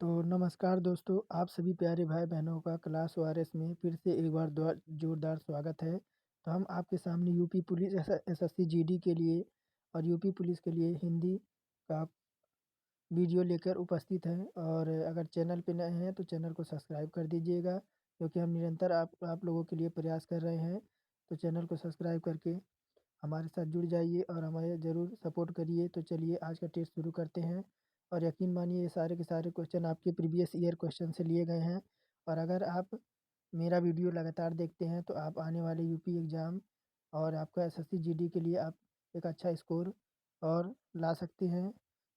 तो नमस्कार दोस्तों, आप सभी प्यारे भाई-बहनों का क्लास ओआरएस में फिर से एक बार जोरदार स्वागत है। तो हम आपके सामने यूपी पुलिस एसएससी जीडी के लिए और यूपी पुलिस के लिए हिंदी का वीडियो लेकर उपस्थित हैं। और अगर चैनल पे नए हैं तो चैनल को सब्सक्राइब कर दीजिएगा, क्योंकि हम निरंतर आप लोगों के लिए प्रयास कर रहे हैं। तो चैनल को सब्सक्राइब करके हमारे साथ जुड़ जाइए और हमें ज़रूर सपोर्ट करिए। तो चलिए आज का टेस्ट शुरू करते हैं। और यकीन मानिए ये सारे के सारे क्वेश्चन आपके प्रीवियस ईयर क्वेश्चन से लिए गए हैं। और अगर आप मेरा वीडियो लगातार देखते हैं तो आप आने वाले यूपी एग्ज़ाम और आपका एसएससी जीडी के लिए आप एक अच्छा स्कोर और ला सकते हैं,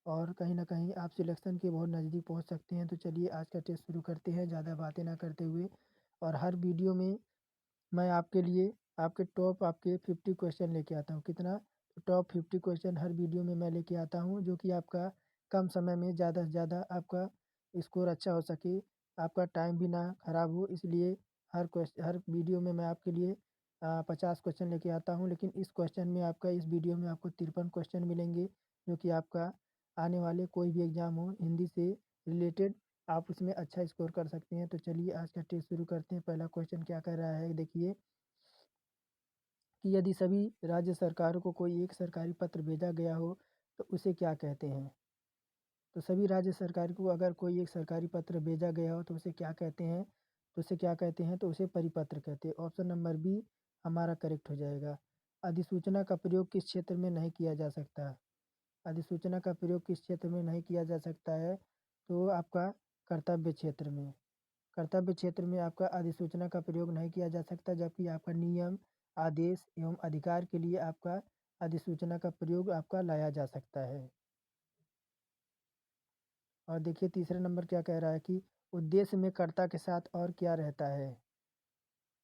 और कहीं न कहीं आप सिलेक्शन के बहुत नज़दीक पहुंच सकते हैं। तो चलिए आज का टेस्ट शुरू करते हैं ज़्यादा बातें ना करते हुए। और हर वीडियो में मैं आपके लिए आपके 50 क्वेश्चन लेके आता हूँ। कितना? तो टॉप 50 क्वेश्चन हर वीडियो में मैं लेके आता हूँ, जो कि आपका कम समय में ज़्यादा से ज़्यादा आपका स्कोर अच्छा हो सके, आपका टाइम भी ना खराब हो। इसलिए हर वीडियो में मैं आपके लिए 50 क्वेश्चन लेके आता हूँ। लेकिन इस वीडियो में आपको 53 क्वेश्चन मिलेंगे, जो कि आपका आने वाले कोई भी एग्ज़ाम हो हिंदी से रिलेटेड, आप उसमें अच्छा स्कोर कर सकते हैं। तो चलिए आज का टेस्ट शुरू करते हैं। पहला क्वेश्चन क्या कह रहा है, देखिए कि यदि सभी राज्य सरकारों को कोई एक सरकारी पत्र भेजा गया हो तो उसे क्या कहते हैं? तो सभी राज्य सरकार को अगर कोई एक सरकारी पत्र भेजा गया हो तो उसे क्या कहते हैं? तो उसे परिपत्र कहते हैं। ऑप्शन नंबर बी हमारा करेक्ट हो जाएगा। अधिसूचना का प्रयोग किस क्षेत्र में नहीं किया जा सकता? अधिसूचना का प्रयोग किस क्षेत्र में नहीं किया जा सकता है? तो आपका कर्तव्य क्षेत्र में। कर्तव्य क्षेत्र में आपका अधिसूचना का प्रयोग नहीं किया जा सकता, जबकि आपका नियम, आदेश एवं अधिकार के लिए आपका अधिसूचना का प्रयोग आपका लाया जा सकता है। और देखिए तीसरे नंबर क्या कह रहा है कि उद्देश्य में कर्ता के साथ और क्या रहता है?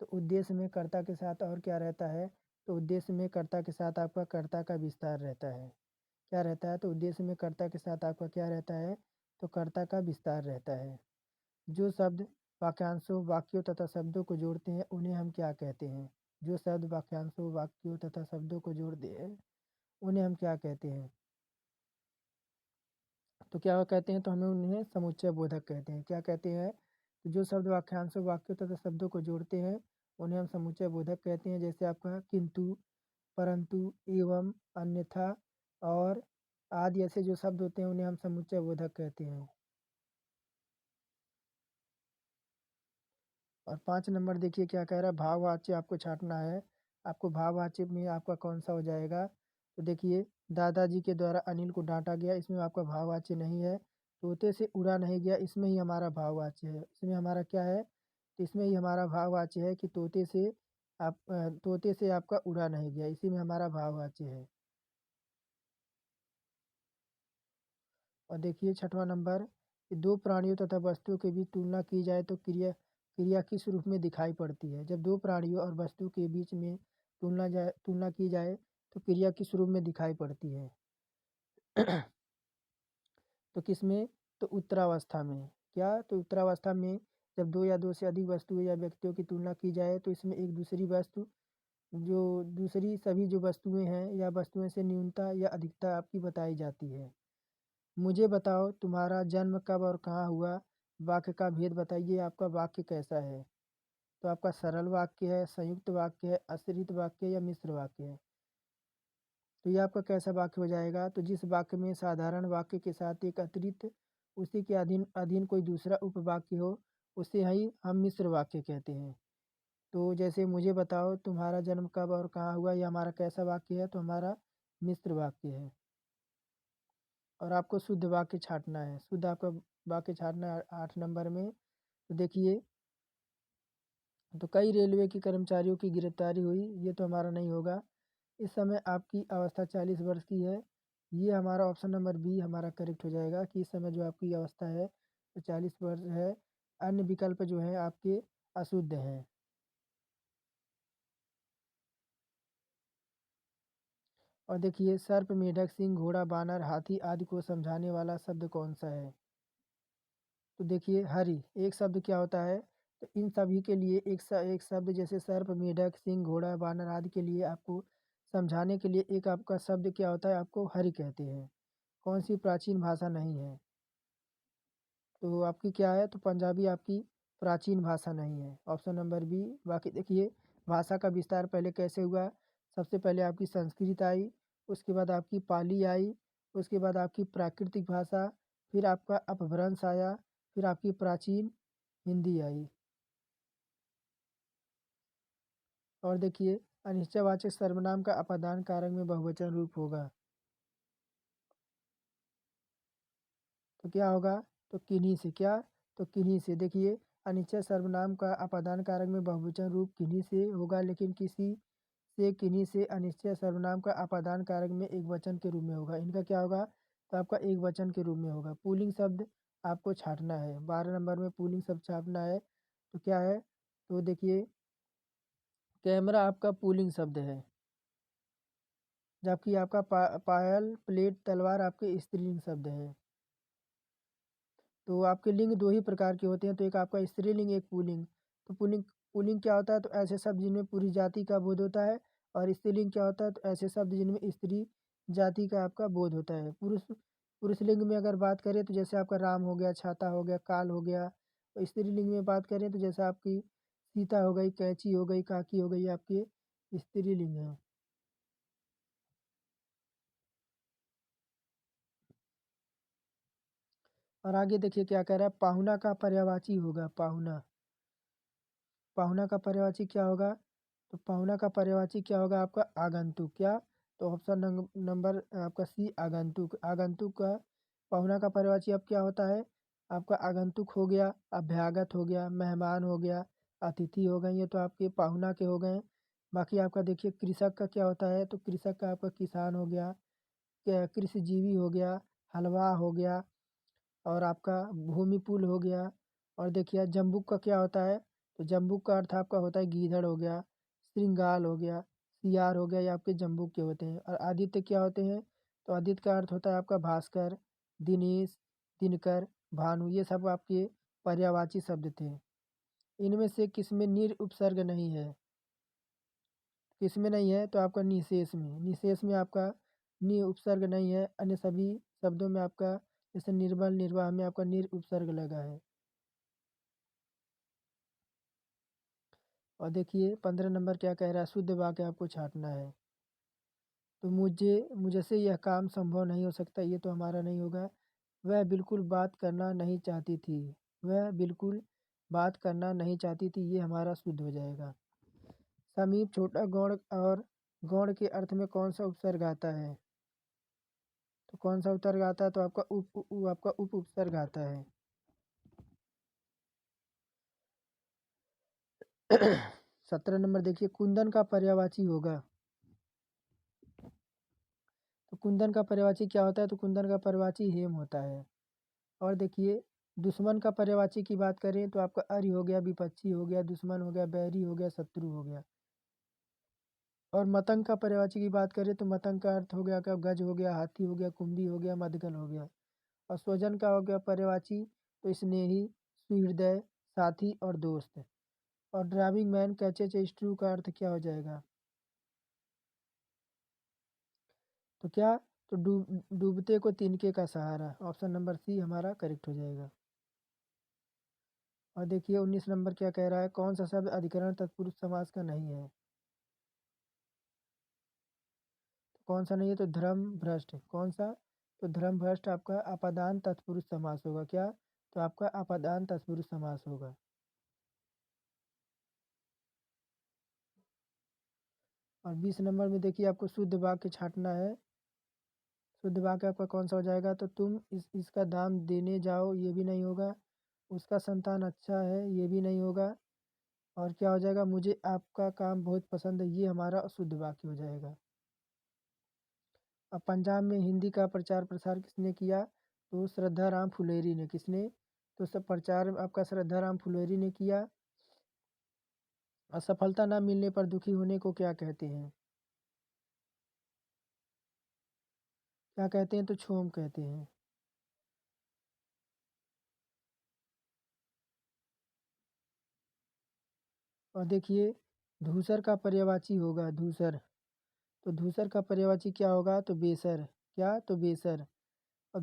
तो उद्देश्य में कर्ता के साथ और क्या रहता है? तो उद्देश्य में कर्ता के साथ आपका कर्ता का विस्तार रहता है। क्या रहता है? तो उद्देश्य में कर्ता के साथ आपका क्या रहता है? तो कर्ता का विस्तार रहता है। जो शब्द वाक्यांशों, वाक्यों तथा शब्दों को जोड़ते हैं उन्हें हम क्या कहते हैं? जो शब्द वाक्यांशों, वाक्यों तथा शब्दों को जोड़ते हैं उन्हें हम क्या कहते हैं? तो क्या कहते हैं? तो हमें उन्हें समुच्चय बोधक कहते हैं। क्या कहते हैं? तो जो शब्द वाक्यांशों, वाक्यों तथा शब्दों को जोड़ते हैं उन्हें हम समुच्चय बोधक कहते हैं। जैसे आपका किंतु, परंतु, एवं, अन्यथा और आदि ऐसे जो शब्द होते हैं उन्हें हम समुच्चय बोधक कहते हैं। और 5 नंबर देखिए क्या कह रहा है, भाववाच्य आपको छाँटना है। आपको भाववाच्य में आपका कौन-सा हो जाएगा? तो देखिए दादाजी के द्वारा अनिल को डाँटा गया, इसमें आपका भाववाच्य नहीं है। तोते से उड़ा नहीं गया, इसमें ही हमारा भाववाच्य है। इसमें हमारा क्या है? तो इसमें ही हमारा भाववाच्य है कि तोते से आपका उड़ा नहीं गया, इसी में हमारा भाववाच्य है। और देखिए 6वां नंबर कि 2 प्राणियों तथा वस्तुओं के बीच तुलना की जाए तो क्रिया क्रिया किस रूप में दिखाई पड़ती है? जब 2 प्राणियों और वस्तु के बीच में तुलना की जाए तो क्रिया किस रूप में दिखाई पड़ती है? तो किसमें? तो उत्तरावस्था में। क्या? तो उत्तरावस्था में जब 2 या 2 से अधिक वस्तुएँ या व्यक्तियों की तुलना की जाए तो इसमें एक दूसरी वस्तु जो दूसरी सभी जो वस्तुएँ हैं या वस्तुएँ से न्यूनता या अधिकता आपकी बताई जाती है। मुझे बताओ तुम्हारा जन्म कब और कहाँ हुआ? वाक्य का भेद बताइए, आपका वाक्य कैसा है? तो आपका सरल वाक्य है, संयुक्त वाक्य है, आश्रित वाक्य है या मिश्र वाक्य है? तो ये आपका कैसा वाक्य हो जाएगा? तो जिस वाक्य में साधारण वाक्य के साथ एक अतिरिक्त उसी के अधीन अधीन कोई दूसरा उपवाक्य हो, उसे ही हम मिश्र वाक्य कहते हैं। तो जैसे मुझे बताओ तुम्हारा जन्म कब और कहाँ हुआ, ये हमारा कैसा वाक्य है? तो हमारा मिश्र वाक्य है। और आपको शुद्ध वाक्य छाँटना है। शुद्ध आपका वाक्य छाँटना है 8 नंबर में। तो देखिए, तो कई रेलवे के कर्मचारियों की गिरफ्तारी हुई, ये तो हमारा नहीं होगा। इस समय आपकी अवस्था 40 वर्ष की है, ये हमारा ऑप्शन नंबर बी हमारा करेक्ट हो जाएगा कि इस समय जो आपकी अवस्था है वो 40 वर्ष है। अन्य विकल्प जो हैं आपके अशुद्ध हैं। और देखिए सर्प, मेढक, सिंह, घोड़ा, बानर, हाथी आदि को समझाने वाला शब्द कौन-सा है? तो देखिए हरि, एक शब्द क्या होता है? तो इन सभी के लिए एक शब्द जैसे सर्प, मेढक, सिंह, घोड़ा, बानर आदि के लिए आपको समझाने के लिए एक आपका शब्द क्या होता है? आपको हरि कहते हैं। कौन सी प्राचीन भाषा नहीं है? तो आपकी क्या है, तो पंजाबी आपकी प्राचीन भाषा नहीं है, ऑप्शन नंबर बी। बाकी देखिए भाषा का विस्तार पहले कैसे हुआ। सबसे पहले आपकी संस्कृत आई, उसके बाद आपकी पाली आई, उसके बाद आपकी प्राकृतिक भाषा, फिर आपका अपभ्रंश आया, फिर आपकी प्राचीन हिंदी आई। और देखिए अनिश्चयवाचक सर्वनाम का अपादान कारक में बहुवचन रूप होगा, तो क्या होगा, तो किन्हीं से। क्या, तो किन्हीं से। देखिए अनिश्चय सर्वनाम का अपादान कारक में बहुवचन रूप किन्हीं से होगा, लेकिन किसी से, किन्हीं से अनिश्चय सर्वनाम का अपादान कारक में एक वचन के रूप में होगा। इनका क्या होगा, तो आपका एक वचन के रूप में होगा। पुल्लिंग शब्द आपको छांटना है, 12 नंबर में पुल्लिंग शब्द छापना है। तो क्या है, तो देखिए कैमरा आपका पुल्लिंग शब्द है, जबकि आपका पायल, प्लेट, तलवार आपके स्त्रीलिंग शब्द है। तो आपके लिंग दो ही प्रकार के होते हैं, तो एक आपका स्त्रीलिंग, एक पुल्लिंग। तो पुल्लिंग पुल्लिंग क्या होता है, तो ऐसे शब्द जिनमें पूरी जाति का बोध होता है। और स्त्रीलिंग क्या होता है, तो ऐसे शब्द जिनमें स्त्री जाति का आपका बोध होता है। पुरुष पुरुष लिंग में अगर बात करें तो जैसे आपका राम हो गया, छाता हो गया, काल हो गया। और स्त्रीलिंग में बात करें तो जैसे आपकी सीता हो गई, कैंची हो गई, काकी हो गई, आपके स्त्रीलिंग है। और आगे देखिए क्या कह रहा है, पाहुना का पर्यायवाची होगा, पाहुना। पाहुना का पर्यायवाची क्या होगा, तो पाहुना का पर्यायवाची क्या होगा आपका आगंतुक। क्या, तो ऑप्शन नंबर आपका सी आगंतुक। आगंतुक का पाहुना का पर्यायवाची अब क्या होता है, आपका आगंतुक हो गया, अभ्यागत हो गया, मेहमान हो गया, अतिथि हो गए, ये तो आपके पाहुना के हो गए। बाकी आपका देखिए कृषक का क्या होता है, तो कृषक का आपका किसान हो गया, कृषिजीवी हो गया, हलवा हो गया, और आपका भूमिपुल हो गया। और देखिए जम्बुक का क्या होता है, तो जम्बुक का अर्थ आपका होता है गीदड़ हो गया, श्रृंगाल हो गया, सियार हो गया, ये आपके जम्बुक के होते हैं। और आदित्य क्या होते हैं, तो आदित्य का अर्थ होता है आपका भास्कर, दिनेश, दिनकर, भानु, ये सब आपके पर्यायवाची शब्द थे। इनमें से किसमें निर उपसर्ग नहीं है, किसमें नहीं है, तो आपका निशेष में। निशेष में आपका नि उपसर्ग नहीं है, अन्य सभी शब्दों में आपका जैसे निर्बल, निर्वाह में आपका निर उपसर्ग लगा है। और देखिए 15 नंबर क्या कह रहा है, शुद्ध वाक्य आपको छांटना है। तो मुझसे यह काम संभव नहीं हो सकता, ये तो हमारा नहीं होगा। वह बिल्कुल बात करना नहीं चाहती थी, वह बिल्कुल बात करना नहीं चाहती थी, ये हमारा शुद्ध हो जाएगा। समीप छोटा गौण, और गौण के अर्थ में कौन सा उपसर्ग आता है, तो कौन सा उपसर्ग आता है, तो आपका आपका उप उपसर्ग आता है। 17 नंबर देखिए कुंदन का पर्यायवाची होगा, तो कुंदन का पर्यायवाची क्या होता है, तो कुंदन का पर्यायवाची हेम होता है। और देखिए दुश्मन का पर्यायवाची की बात करें तो आपका अरि हो गया, विपक्षी हो गया, दुश्मन हो गया, बैरी हो गया, शत्रु हो गया। और मतंग का पर्यायवाची की बात करें तो मतंग का अर्थ हो गया क्या, गज हो गया, हाथी हो गया, कुंभी हो गया, मदगल हो गया। और स्वजन का हो गया पर्यायवाची, तो स्नेही, सुहृदय, साथी और दोस्त। और driving man catches is true का अर्थ क्या हो जाएगा, तो क्या, तो डूबते को तिनके का सहारा, ऑप्शन नंबर सी हमारा करेक्ट हो जाएगा। और देखिए 19 नंबर क्या कह रहा है, कौन सा शब्द अधिकरण तत्पुरुष समास का नहीं है, तो कौन सा नहीं है, तो धर्म भ्रष्ट। कौन सा, तो धर्म भ्रष्ट आपका अपादान तत्पुरुष समास होगा। क्या, तो आपका अपादान तत्पुरुष समास होगा। और 20 नंबर में देखिए आपको शुद्ध वाक्य छांटना है। शुद्ध वाक्य आपका कौन सा हो जाएगा, तो तुम इसका दाम देने जाओ, ये भी नहीं होगा। उसका संतान अच्छा है, ये भी नहीं होगा। और क्या हो जाएगा, मुझे आपका काम बहुत पसंद है, ये हमारा शुद्ध वाक्य हो जाएगा। अब पंजाब में हिंदी का प्रचार प्रसार किसने किया, तो श्रद्धा राम फुलेरी ने। किसने, तो सब प्रचार आपका श्रद्धा राम फुलेरी ने किया। असफलता न मिलने पर दुखी होने को क्या कहते हैं, क्या कहते हैं, तो क्षोभ कहते हैं। और देखिए धूसर का पर्यायवाची होगा, धूसर। तो धूसर का पर्यायवाची क्या होगा, तो बेसर। क्या, तो बेसर। और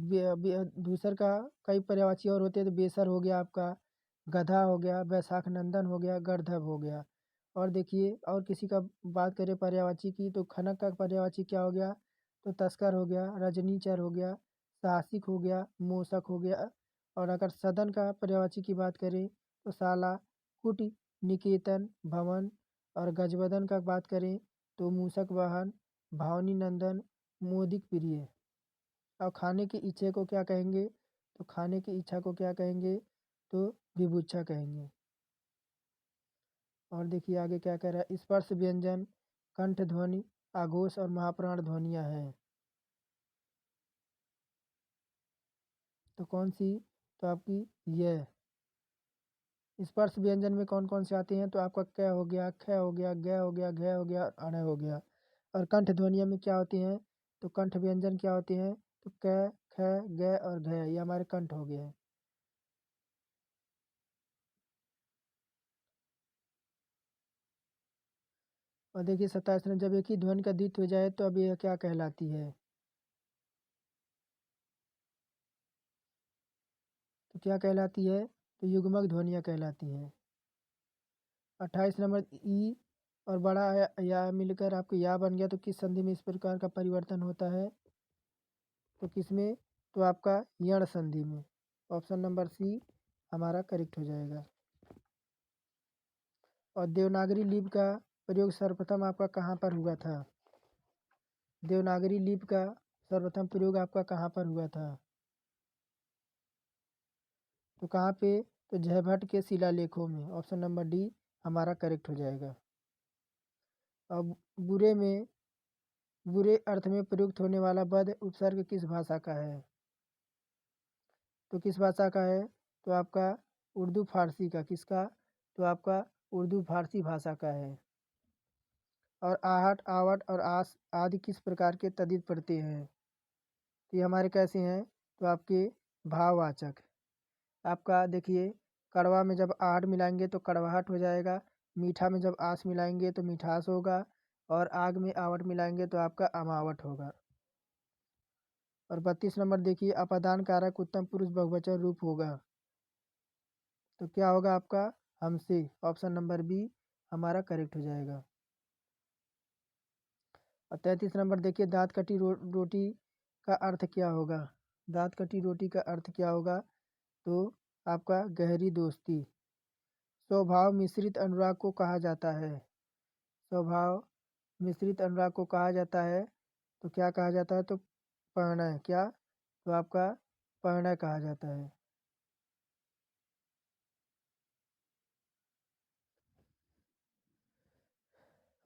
दूसर का कई पर्यायवाची और होते हैं, तो बेसर हो गया आपका, गधा हो गया, बैसाख नंदन हो गया, गर्दभ हो गया। और देखिए और किसी का बात करें पर्यायवाची की, तो खनक का पर्यायवाची क्या हो गया, तो तस्कर हो गया, रजनीचर हो गया, साहसिक हो गया, मूषक हो गया। और अगर सदन का पर्यायवाची की बात करें तो शाला, कुट, निकेतन, भवन। और गजबदन का बात करें तो मूषक वाहन, भावनी नंदन, मोदिक प्रिय। और खाने की इच्छा को क्या कहेंगे, तो खाने की इच्छा को क्या कहेंगे, तो विभुच्छा कहेंगे। और देखिए आगे क्या कह रहा है, स्पर्श व्यंजन, कंठ ध्वनि, आघोष और महाप्राण ध्वनियाँ हैं। तो कौन सी, तो आपकी यह। स्पर्श व्यंजन में कौन कौन से आते हैं, तो आपका क हो गया, ख हो गया, ग हो गया, घ हो गया, अण हो गया। और कंठ ध्वनियों में क्या होती हैं, तो कंठ व्यंजन क्या होते हैं, तो क, ख, ग और घ, ये हमारे कंठ हो गए हैं। और देखिए 27 में, जब एक ही ध्वनि का द्वित्व हो जाए तो अब यह क्या कहलाती है, तो क्या कहलाती है, तो युग्मक ध्वनियाँ कहलाती हैं। 28 नंबर, ई और बड़ा या मिलकर आपको या बन गया, तो किस संधि में इस प्रकार का परिवर्तन होता है, तो किसमें, तो आपका यण संधि में। ऑप्शन नंबर सी हमारा करेक्ट हो जाएगा। और देवनागरी लिपि का प्रयोग सर्वप्रथम आपका कहाँ पर हुआ था, देवनागरी लिपि का सर्वप्रथम प्रयोग आपका कहाँ पर हुआ था, तो कहाँ पे, तो जयभट्ट के शिलालेखों में। ऑप्शन नंबर डी हमारा करेक्ट हो जाएगा। अब बुरे में, बुरे अर्थ में प्रयुक्त होने वाला पद उपसर्ग किस भाषा का है, तो किस भाषा का है, तो आपका उर्दू फारसी का, किसका, तो आपका उर्दू फारसी भाषा का है। और आहट, आवट और आस आदि किस प्रकार के तद्धित प्रत्यय हैं, तो ये हमारे कैसे हैं, तो आपके भाववाचक। आपका देखिए कड़वा में जब आहट मिलाएंगे तो कड़वाहट हो जाएगा, मीठा में जब आस मिलाएंगे तो मिठास होगा, और आग में आवट मिलाएंगे तो आपका अमावट होगा। और 32 नंबर देखिए, अपादान कारक उत्तम पुरुष बहुवचन रूप होगा, तो क्या होगा आपका, हमसे। ऑप्शन नंबर बी हमारा करेक्ट हो जाएगा। और 33 नंबर देखिए, दाँत कटी रोटी का अर्थ क्या होगा, दाँत कटी रोटी का अर्थ क्या होगा, तो आपका गहरी दोस्ती। स्वभाव मिश्रित अनुराग को कहा जाता है, स्वभाव मिश्रित अनुराग को कहा जाता है, तो क्या कहा जाता है, तो परिणय, क्या, तो आपका परिणय कहा जाता है।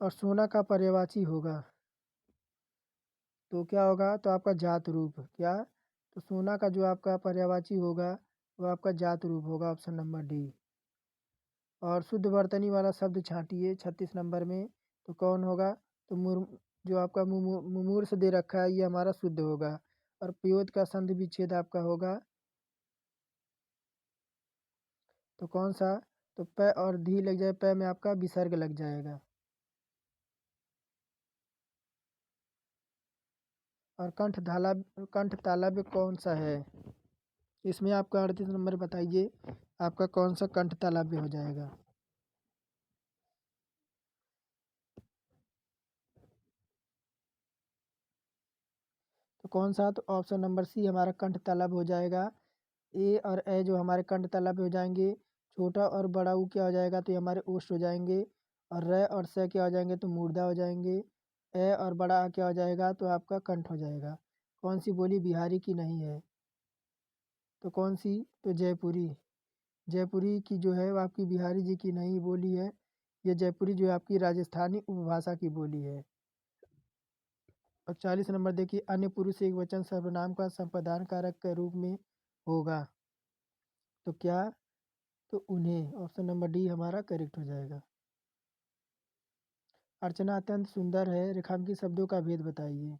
और सोना का पर्यायवाची होगा, तो क्या होगा, तो आपका जात रूप, क्या, तो सोना का जो आपका पर्यायवाची होगा वो आपका जात रूप होगा। Option number D. और शुद्ध वर्तनी वाला शब्द छांटिए 36 नंबर में, तो कौन होगा, तो जो आपका मुमूर्ष दे रखा है ये हमारा शुद्ध होगा। और पयोद का संधि विच्छेद आपका होगा, तो कौन सा, तो प और धी लग जाए, प में आपका विसर्ग लग जाएगा। और कंठ तालव्य कौन सा है, इसमें आपका 38 नंबर बताइए आपका कौन सा कंठ तालव्य हो जाएगा, तो कौन सा, तो ऑप्शन नंबर सी हमारा कंठ तालव्य हो जाएगा। ए और ए जो हमारे कंठ तालव्य हो जाएंगे, छोटा और बड़ा ऊ क्या हो जाएगा, तो ये हमारे ओष्ठ हो जाएंगे। और र और स क्या हो जाएंगे, तो मूर्धा हो जाएंगे। ए और बड़ा आ क्या हो जाएगा, तो आपका कंठ हो जाएगा। कौन सी बोली बिहारी की नहीं है, तो कौन सी, तो जयपुरी। जयपुरी की जो है वो आपकी बिहारी जी की नहीं बोली है, ये जयपुरी जो है आपकी राजस्थानी उपभाषा की बोली है। और 40 नंबर देखिए, अन्य पुरुष एक वचन सर्वनाम का संप्रदान कारक के रूप में होगा, तो क्या, तो उन्हें। ऑप्शन नंबर डी हमारा करेक्ट हो जाएगा। अर्चना अत्यंत सुंदर है, रेखांकित शब्दों का भेद बताइए,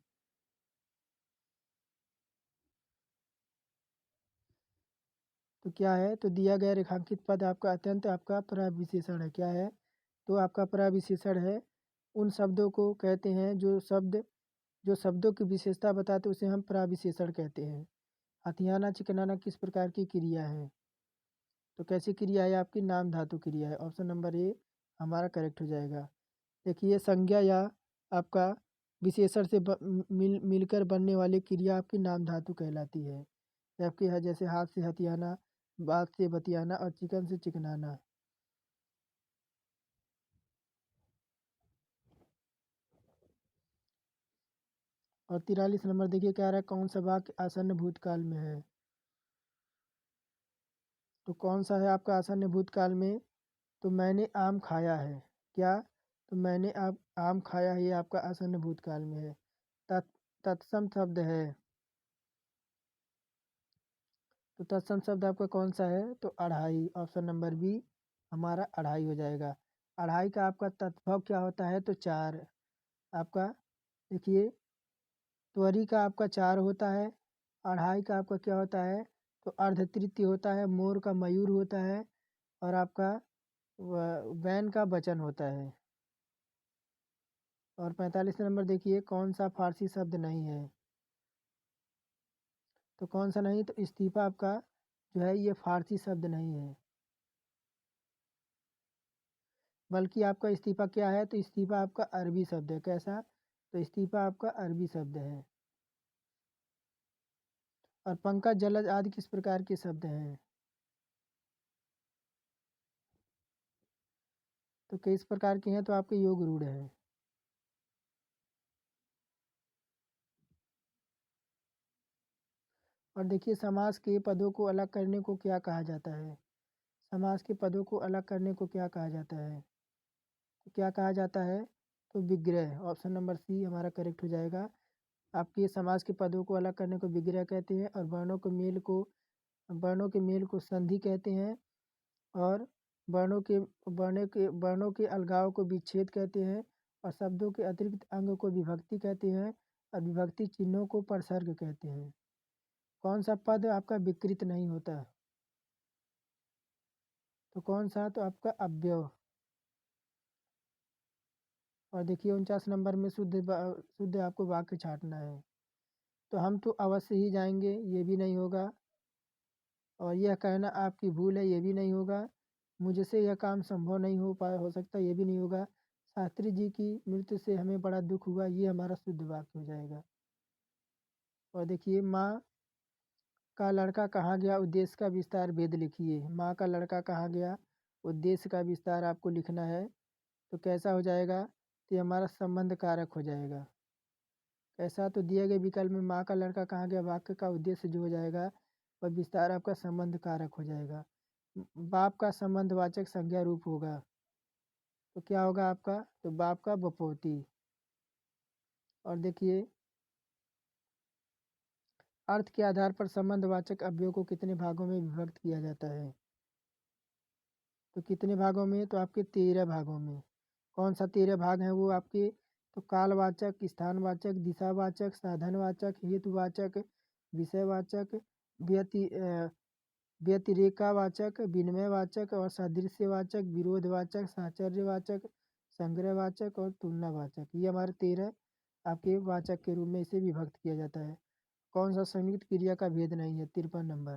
तो क्या है, तो दिया गया रेखांकित पद आपका अत्यंत आपका प्रविशेषण है, क्या है, तो आपका प्रविशेषण है। उन शब्दों को कहते हैं जो शब्दों की विशेषता बताते उसे हम प्रविशेषण कहते हैं। हथियाना चिकनाना किस प्रकार की क्रिया है? तो कैसी क्रिया है आपकी? नाम धातु क्रिया है। ऑप्शन नंबर ए हमारा करेक्ट हो जाएगा। देखिए संज्ञा या आपका विशेषण से मिलकर बनने वाली क्रिया आपकी नाम धातु कहलाती है। आपके है जैसे हाथ से हथियाना, बात से बतियाना और चिकन से चिकनाना। और 43 नंबर देखिए क्या रहा है, कौन सा वाक्य आसन्न भूतकाल में है? तो कौन सा है आपका आसन्न भूतकाल में? तो मैंने आम खाया है। क्या? तो मैंने आप आम खाया है, ये आपका आसन्न भूतकाल में है। तत् तत्सम शब्द है। तो तत्सम शब्द आपका कौन सा है? तो अढ़ाई। ऑप्शन नंबर बी हमारा अढ़ाई हो जाएगा। अढ़ाई का आपका तत्भव क्या होता है? तो चार। आपका देखिए त्वरी का आपका चार होता है। अढ़ाई का आपका क्या होता है? तो अर्ध तृतीय होता है। मोर का मयूर होता है। और आपका वैन का वचन होता है। और 45 नंबर देखिए कौन सा फारसी शब्द नहीं है? तो कौन सा नहीं? तो इस्तीफा आपका जो है ये फारसी शब्द नहीं है, बल्कि आपका इस्तीफा क्या है? तो इस्तीफा आपका अरबी शब्द है। कैसा? तो इस्तीफा आपका अरबी शब्द है। और पंकज जलज आदि किस प्रकार के शब्द हैं? तो किस प्रकार के हैं? तो आपके योग रूढ़ है। और देखिए समास के पदों को अलग करने को क्या कहा जाता है? समास के पदों को अलग करने को क्या कहा जाता है? तो क्या कहा जाता है? तो विग्रह। ऑप्शन नंबर सी हमारा करेक्ट हो जाएगा। आपके समास के पदों को अलग करने को विग्रह कहते हैं। और वर्णों के मेल को संधि कहते हैं। और वर्णों के अलगाव को विच्छेद कहते हैं। और शब्दों के अतिरिक्त अंग को विभक्ति कहते हैं। और विभक्ति चिन्हों को प्रसर्ग कहते हैं। कौन सा पद आपका विकृत नहीं होता? तो कौन सा? तो आपका अव्यय। और देखिए 49 नंबर में शुद्ध आपको वाक्य छाटना है। तो हम तो अवश्य ही जाएंगे, ये भी नहीं होगा। और यह कहना आपकी भूल है, ये भी नहीं होगा। मुझसे यह काम संभव नहीं हो सकता, ये भी नहीं होगा। शास्त्री जी की मृत्यु से हमें बड़ा दुख हुआ, ये हमारा शुद्ध वाक्य हो जाएगा। और देखिए माँ का लड़का कहाँ गया, उद्देश्य का विस्तार भेद लिखिए। माँ का लड़का कहाँ गया, उद्देश्य का विस्तार आपको लिखना है। तो कैसा हो जाएगा? तो ये हमारा संबंध कारक हो जाएगा। कैसा? तो दिए गए विकल्प में माँ का लड़का कहाँ गया, वाक्य का उद्देश्य जो हो जाएगा वह विस्तार आपका संबंध कारक हो जाएगा। बाप का संबंधवाचक संज्ञा रूप होगा। तो क्या होगा आपका? तो बाप का बपौती। और देखिए अर्थ के आधार पर संबंधवाचक अवयव को कितने भागों में विभक्त किया जाता है? तो कितने भागों में? तो आपके 13 भागों में। कौन सा 13 भाग हैं वो आपके? तो कालवाचक, स्थानवाचक, दिशावाचक, साधनवाचक, हेतुवाचक, विषयवाचक, व्यति व्यतिरेकावाचक, विनिमयवाचक और सादृश्यवाचक, विरोधवाचक, साहचर्यवाचक, संग्रहवाचक और तुलनावाचक। ये हमारे 13 आपके वाचक के रूप में इसे विभक्त किया जाता है। कौन सा संयुक्त क्रिया का भेद नहीं है? 53 नंबर।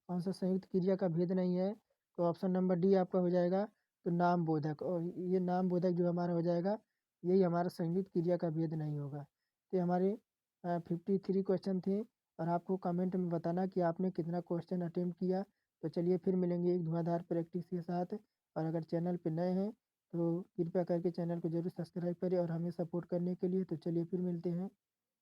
कौन सा संयुक्त क्रिया का भेद नहीं है? तो ऑप्शन नंबर डी आपका हो जाएगा। तो नाम बोधक, और ये नाम बोधक जो हमारा हो जाएगा यही हमारा संयुक्त क्रिया का भेद नहीं होगा। तो ये हमारे 53 क्वेश्चन थे। और आपको कमेंट में बताना कि आपने कितना क्वेश्चन अटेम्प्ट किया। तो चलिए फिर मिलेंगे एक धुआंधार प्रैक्टिस के साथ। और अगर चैनल पर नए हैं तो कृपया करके चैनल को जरूर सब्सक्राइब करें और हमें सपोर्ट करने के लिए। तो चलिए फिर मिलते हैं।